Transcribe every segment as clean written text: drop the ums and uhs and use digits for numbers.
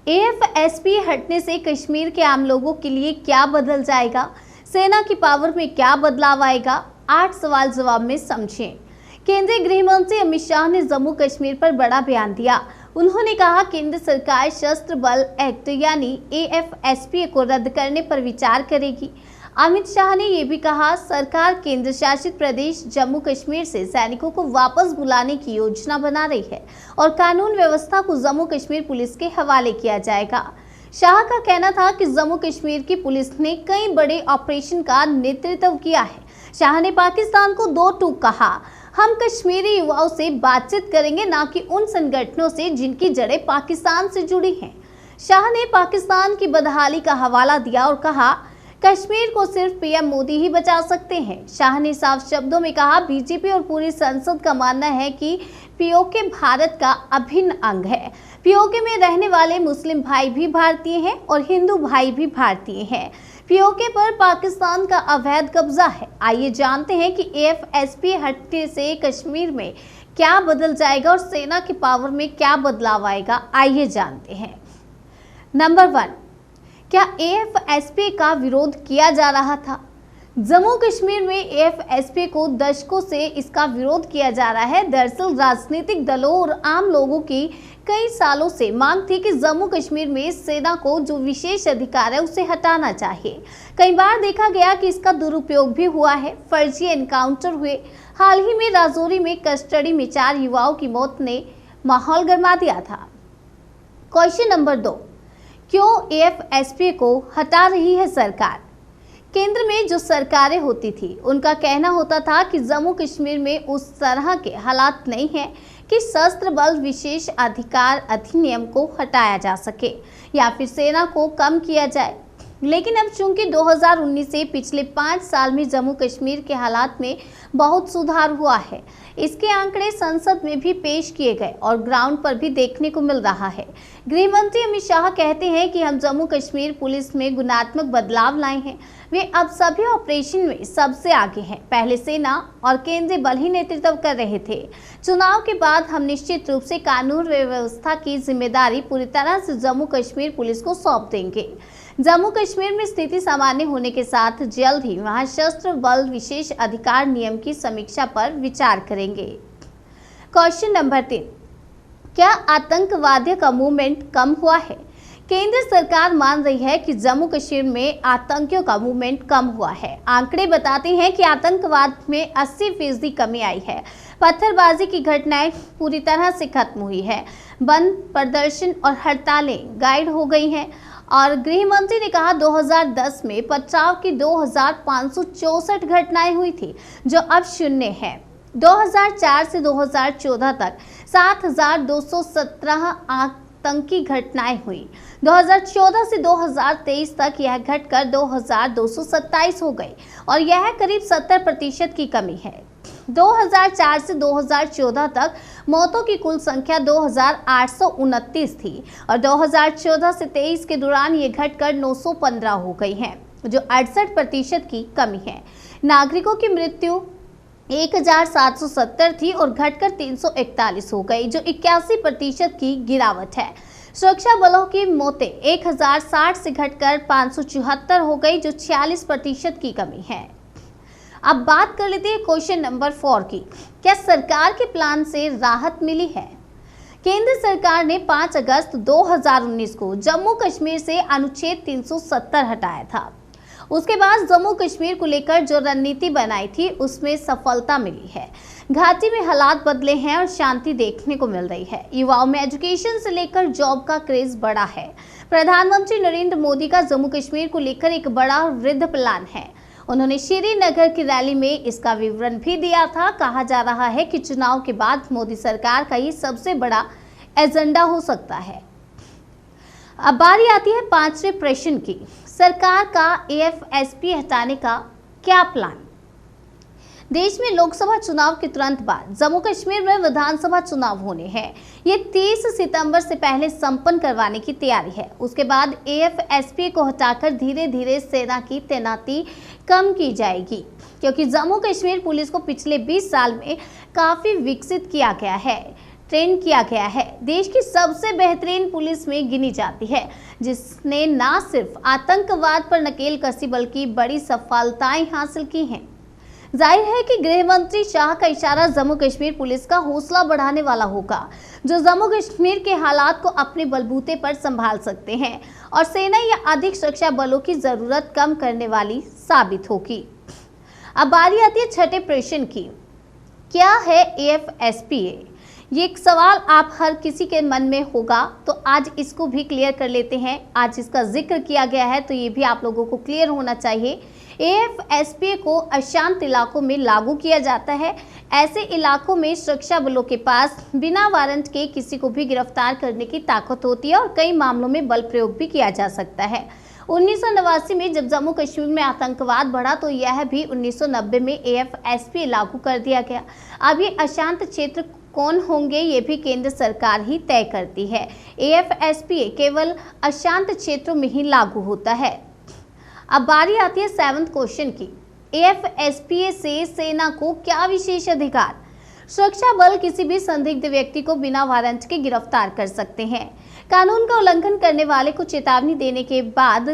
एएफएसपी हटने से कश्मीर के आम लोगों के लिए क्या बदल जाएगा? सेना की पावर में क्या बदलाव आएगा? 8 सवाल जवाब में समझें। केंद्रीय गृह मंत्री अमित शाह ने जम्मू कश्मीर पर बड़ा बयान दिया। उन्होंने कहा केंद्र सरकार सशस्त्र बल एक्ट यानी एएफएसपी को रद्द करने पर विचार करेगी। अमित शाह ने यह भी कहा सरकार केंद्र शासित प्रदेश जम्मू कश्मीर से सैनिकों को वापस बुलाने की योजना बना रही है और कानून व्यवस्था को जम्मू कश्मीर पुलिस के हवाले किया जाएगा। शाह का कहना था कि जम्मू कश्मीर की पुलिस ने कई बड़े ऑपरेशन का नेतृत्व किया है। शाह ने पाकिस्तान को दो टूक कहा, हम कश्मीरी युवाओं से बातचीत करेंगे, ना कि उन संगठनों से जिनकी जड़ें पाकिस्तान से जुड़ी हैं। शाह ने पाकिस्तान की बदहाली का हवाला दिया और कहा कश्मीर को सिर्फ पीएम मोदी ही बचा सकते हैं। शाह ने साफ शब्दों में कहा बीजेपी और पूरी संसद का मानना है कि पीओके भारत का अभिन्न अंग है। पीओके में रहने वाले मुस्लिम भाई भी भारतीय हैं और हिंदू भाई भी भारतीय हैं। पीओके पर पाकिस्तान का अवैध कब्जा है। आइए जानते हैं कि एएफएसपी हटने से कश्मीर में क्या बदल जाएगा और सेना की पावर में क्या बदलाव आएगा। आइए जानते हैं। नंबर 1, क्या एएफएसपी का विरोध किया जा रहा था? जम्मू कश्मीर में एएफएसपी को दशकों से इसका विरोध किया जा रहा है। दरअसल राजनीतिक दलों और आम लोगों की कई सालों से मांग थी कि जम्मू कश्मीर में सेना को जो विशेष अधिकार है उसे हटाना चाहिए। कई बार देखा गया कि इसका दुरुपयोग भी हुआ है। फर्जी एनकाउंटर हुए। हाल ही में राजौरी में कस्टडी में 4 युवाओं की मौत ने माहौल गर्मा दिया था। क्वेश्चन नंबर 2, क्यों एएफएसपी को हटा रही है सरकार? केंद्र में जो सरकारें होती थी उनका कहना होता था कि जम्मू कश्मीर में उस तरह के हालात नहीं हैं कि सशस्त्र बल विशेष अधिकार अधिनियम को हटाया जा सके या फिर सेना को कम किया जाए। लेकिन अब चूंकि 2019 से पिछले 5 साल में जम्मू कश्मीर के हालात में बहुत सुधार हुआ है, इसके आंकड़े संसद में भी पेश किए गए और ग्राउंड पर भी देखने को मिल रहा है। गृह मंत्री अमित शाह कहते हैं कि हम जम्मू कश्मीर पुलिस में गुणात्मक बदलाव लाए हैं। वे अब सभी ऑपरेशन में सबसे आगे हैं। पहले सेना और केंद्रीय बल ही नेतृत्व कर रहे थे। चुनाव के बाद हम निश्चित रूप से कानून व्यवस्था की जिम्मेदारी पूरी तरह से जम्मू कश्मीर पुलिस को सौंप देंगे। जम्मू कश्मीर में स्थिति सामान्य होने के साथ जल्द ही वहां सशस्त्र बल विशेष अधिकार नियम की समीक्षा पर विचार करेंगे। क्वेश्चन नंबर 3, क्या आतंकवादियों का मूवमेंट कम हुआ है? केंद्र सरकार मान रही है कि जम्मू कश्मीर में आतंकियों का मूवमेंट कम हुआ है। आंकड़े बताते हैं कि आतंकवाद में 80% कमी आई है। पत्थरबाजी की घटनाएं पूरी तरह से खत्म हुई है। बंद, प्रदर्शन और हड़तालें गायब हो गई हैं। और गृह मंत्री ने कहा 2010 में पथराव की 2564 घटनाएं हुई थी, जो अब 0 है। 2004 से 2014 तक 7217 आतंकी घटनाएं हुई। 2014 से 2023 तक यह घटकर 2227 हो गई और यह करीब 70% की कमी है। 2004 से 2014 तक मौतों की कुल संख्या 2829 थी और 2014 से 23 के दौरान ये घटकर 915 हो गई है, जो 68% की कमी है। नागरिकों की मृत्यु 1770 थी और घटकर 341 हो गई, जो 81% की गिरावट है। सुरक्षा बलों की मौतें 1060 से घटकर 574 हो गई, जो 46% की कमी है। अब बात कर लेते हैं क्वेश्चन नंबर 4 की। क्या सरकार के प्लान से राहत मिली है? केंद्र सरकार ने 5 अगस्त 2019 को जम्मू कश्मीर से अनुच्छेद 370 हटाया था। उसके बाद जम्मू कश्मीर को लेकर जो रणनीति बनाई थी उसमें सफलता मिली है। घाटी में हालात बदले हैं और शांति देखने को मिल रही है। युवाओं में एजुकेशन से लेकर जॉब का क्रेज बढ़ा है। प्रधानमंत्री नरेंद्र मोदी का जम्मू कश्मीर को लेकर एक बड़ा वृद्ध प्लान है। उन्होंने श्रीनगर की रैली में इसका विवरण भी दिया था। कहा जा रहा है कि चुनाव के बाद मोदी सरकार का ये सबसे बड़ा एजेंडा हो सकता है। अब बारी आती है 5वें प्रश्न की। सरकार का एएफएसपी हटाने का क्या प्लान? देश में लोकसभा चुनाव के तुरंत बाद जम्मू कश्मीर में विधानसभा चुनाव होने हैं। ये 30 सितंबर से पहले संपन्न करवाने की तैयारी है। उसके बाद एएफएसपी को हटाकर धीरे धीरे सेना की तैनाती कम की जाएगी, क्योंकि जम्मू कश्मीर पुलिस को पिछले 20 साल में काफी विकसित किया गया है। ट्रेन किया गया है, देश की सबसे बेहतरीन पुलिस में गिनी जाती है, जिसने न सिर्फ आतंकवाद पर नकेल कसी बल्कि बड़ी सफलताएं हासिल की हैं। जाहिर है कि गृह मंत्री शाह का इशारा जम्मू कश्मीर पुलिस का हौसला बढ़ाने वाला होगा, जो जम्मू कश्मीर के हालात को अपने बलबूते पर संभाल सकते हैं और सेना या अधिक सुरक्षा बलों की जरूरत कम करने वाली साबित होगी। अब बारी आती है छठे प्रश्न की। क्या है AFSPA? ये एक सवाल आप हर किसी के मन में होगा, तो आज इसको भी क्लियर कर लेते हैं। आज इसका जिक्र किया गया है तो ये भी आप लोगों को क्लियर होना चाहिए। AFSPA को अशांत इलाकों में लागू किया जाता है। ऐसे इलाकों में सुरक्षा बलों के पास बिना वारंट के किसी को भी गिरफ्तार करने की ताकत होती है और कई मामलों में बल प्रयोग भी किया जा सकता है। 1989 में जब जम्मू कश्मीर में आतंकवाद बढ़ा तो यह भी 1990 में AFSPA लागू कर दिया गया। अब ये अशांत क्षेत्र कौन होंगे ये भी केंद्र सरकार ही तय करती है। AFSPA केवल अशांत क्षेत्रों में ही लागू होता है। अब बारी आती है 7वें क्वेश्चन की। AFSPA से सेना को क्या विशेष अधिकार? सुरक्षा बल किसी भी संदिग्ध व्यक्ति को बिना वारंट के गिरफ्तार कर सकते हैं। कानून का उल्लंघन करने वाले को चेतावनी देने के बाद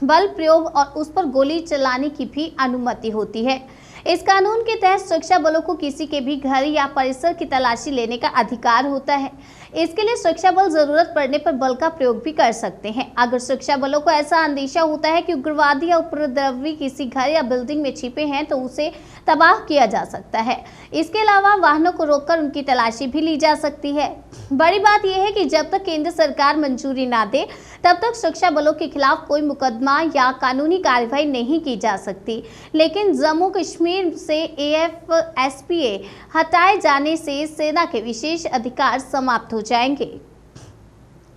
बल प्रयोग और उस पर गोली चलाने की भी अनुमति होती है। इस कानून के तहत सुरक्षा बलों को किसी के भी घर या परिसर की तलाशी लेने का अधिकार होता है। इसके लिए सुरक्षा बल जरूरत पड़ने पर बल का प्रयोग भी कर सकते हैं। अगर सुरक्षा बलों को ऐसा अंदेशा होता है कि उग्रवादी या उपद्रवी किसी घर या बिल्डिंग में छिपे हैं तो उसे तबाह किया जा सकता है। इसके अलावा वाहनों को रोककर उनकी तलाशी भी ली जा सकती है। बड़ी बात यह है कि जब तक केंद्र सरकार मंजूरी ना दे तब तक सुरक्षा बलों के खिलाफ कोई मुकदमा या कानूनी कार्रवाई नहीं की जा सकती। लेकिन जम्मू कश्मीर से AFSPA हटाए जाने से सेना के विशेष अधिकार समाप्त हो जाएंगे।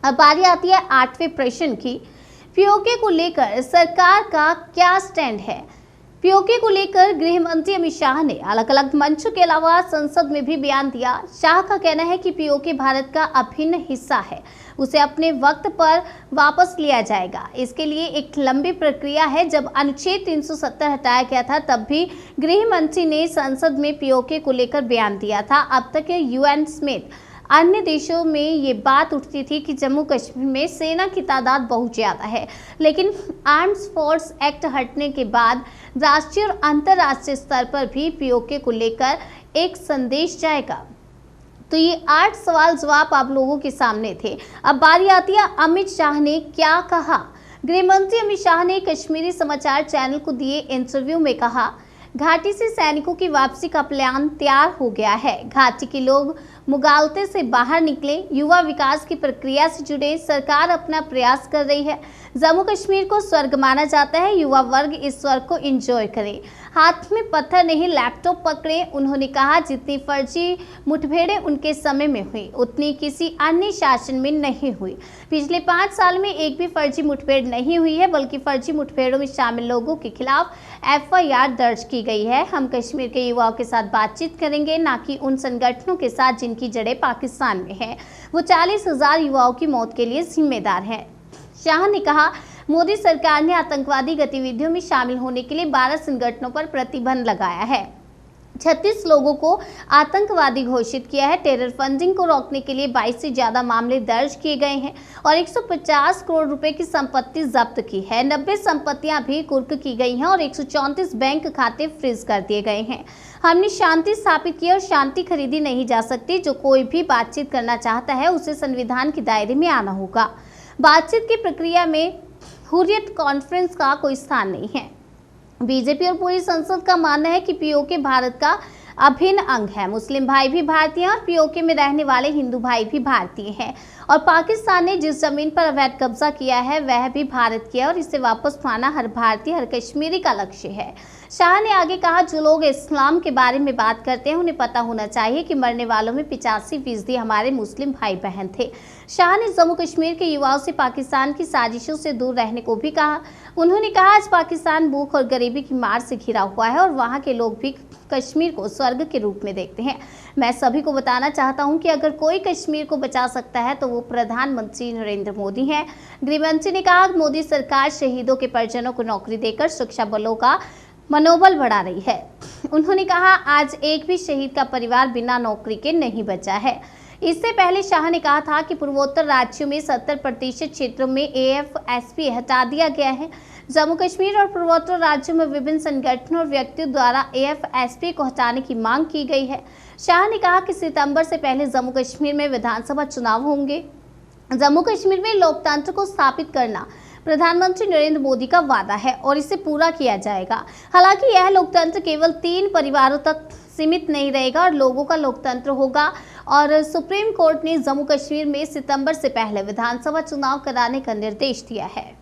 अब बारी आती है 8वें प्रश्न की। POK को लेकर सरकार का क्या स्टैंड है? POK को लेकर गृह मंत्री अमित शाह ने अलग अलग मंचों के अलावा संसद में भी बयान दिया। शाह का कहना है कि POK भारत का अभिन्न हिस्सा है, उसे अपने वक्त पर वापस लिया जाएगा। इसके लिए एक लंबी प्रक्रिया है। जब अनुच्छेद 370 हटाया गया था तब भी गृह मंत्री ने संसद में POK को लेकर बयान दिया था। अब तक UN समेत अन्य देशों में ये बात उठती थी कि जम्मू कश्मीर में सेना की तादाद बहुत ज़्यादा है, लेकिन आर्म्स फोर्स एक्ट हटने के बाद राष्ट्रीय और अंतर्राष्ट्रीय स्तर पर भी POK को लेकर एक संदेश जाएगा। तो ये 8 सवाल जवाब आप लोगों के सामने थे। अब बारी आती है अमित शाह ने क्या कहा। गृह मंत्री अमित शाह ने कश्मीरी समाचार चैनल को दिए इंटरव्यू में कहा, घाटी से सैनिकों की वापसी का प्लान तैयार हो गया है। घाटी के लोग मुगालते से बाहर निकले, युवा विकास की प्रक्रिया से जुड़े, सरकार अपना प्रयास कर रही है। जम्मू कश्मीर को स्वर्ग माना जाता है, युवा वर्ग इस स्वर्ग को एंजॉय करे, हाथ में पत्थर नहीं लैपटॉप पकड़े। उन्होंने कहा जितनी फर्जी मुठभेड़ें उनके समय में हुई उतनी किसी अन्य शासन में नहीं हुई। पिछले 5 साल में एक भी फर्जी मुठभेड़ नहीं हुई है, बल्कि फर्जी मुठभेड़ों में शामिल लोगों के खिलाफ FIR दर्ज की गई है। हम कश्मीर के युवाओं के साथ बातचीत करेंगे, ना कि उन संगठनों के साथ जिनकी जड़ें पाकिस्तान में हैं। वो 40,000 युवाओं की मौत के लिए जिम्मेदार हैं। शाह ने कहा मोदी सरकार ने आतंकवादी गतिविधियों में शामिल होने के लिए 12 संगठनों पर प्रतिबंध लगाया है, 36 लोगों को आतंकवादी घोषित किया है। टेरर फंडिंग को रोकने के लिए 22 से ज्यादा मामले दर्ज किए गए हैं और 150 करोड़ रुपए की संपत्ति जब्त की है। 90 संपत्तियां भी कुर्क की गई हैं और 134 बैंक खाते फ्रीज कर दिए गए हैं। हमने शांति स्थापित की और शांति खरीदी नहीं जा सकती। जो कोई भी बातचीत करना चाहता है उसे संविधान के दायरे में आना होगा। बातचीत की प्रक्रिया में हुर्रियत कॉन्फ्रेंस का कोई स्थान नहीं है। बीजेपी और पूरी संसद का मानना है कि POK भारत का अभिन्न अंग है। मुस्लिम भाई भी भारतीय हैं और POK में रहने वाले हिंदू भाई भी भारतीय हैं और पाकिस्तान ने जिस जमीन पर अवैध कब्जा किया है वह भी भारत की है और इसे वापस पाना हर भारतीय हर कश्मीरी का लक्ष्य है। शाह ने आगे कहा जो लोग इस्लाम के बारे में बात करते हैं उन्हें पता होना चाहिए कि मरने वालों में 85% हमारे मुस्लिम भाई बहन थे। शाह ने जम्मू कश्मीर के युवाओं से पाकिस्तान की साजिशों से दूर रहने को भी कहा। उन्होंने कहा आज पाकिस्तान भूख और गरीबी की मार से घिरा हुआ है और वहाँ के लोग भी कश्मीर को स्वर्ग के रूप में देखते हैं। मैं सभी को बताना चाहता हूं कि अगर कोई कश्मीर को बचा सकता है तो वो प्रधानमंत्री नरेंद्र मोदी हैं। गृहमंत्री ने कहा मोदी सरकार शहीदों के परिजनों को नौकरी देकर सुरक्षा बलों का मनोबल बढ़ा रही है। उन्होंने कहा आज एक भी शहीद का परिवार बिना नौकरी के नहीं बचा है। इससे पहले शाह ने कहा था कि पूर्वोत्तर राज्यों में 70% क्षेत्रों में AFSP हटा दिया गया है। जम्मू कश्मीर और पूर्वोत्तर राज्यों में विभिन्न संगठनों और व्यक्तियों द्वारा AFSP को हटाने की मांग की गई है। शाह ने कहा कि सितंबर से पहले जम्मू कश्मीर में विधानसभा चुनाव होंगे। जम्मू कश्मीर में लोकतंत्र को स्थापित करना प्रधानमंत्री नरेंद्र मोदी का वादा है और इसे पूरा किया जाएगा। हालांकि यह लोकतंत्र केवल 3 परिवारों तक सीमित नहीं रहेगा और लोगों का लोकतंत्र होगा और सुप्रीम कोर्ट ने जम्मू कश्मीर में सितंबर से पहले विधानसभा चुनाव कराने का निर्देश दिया है।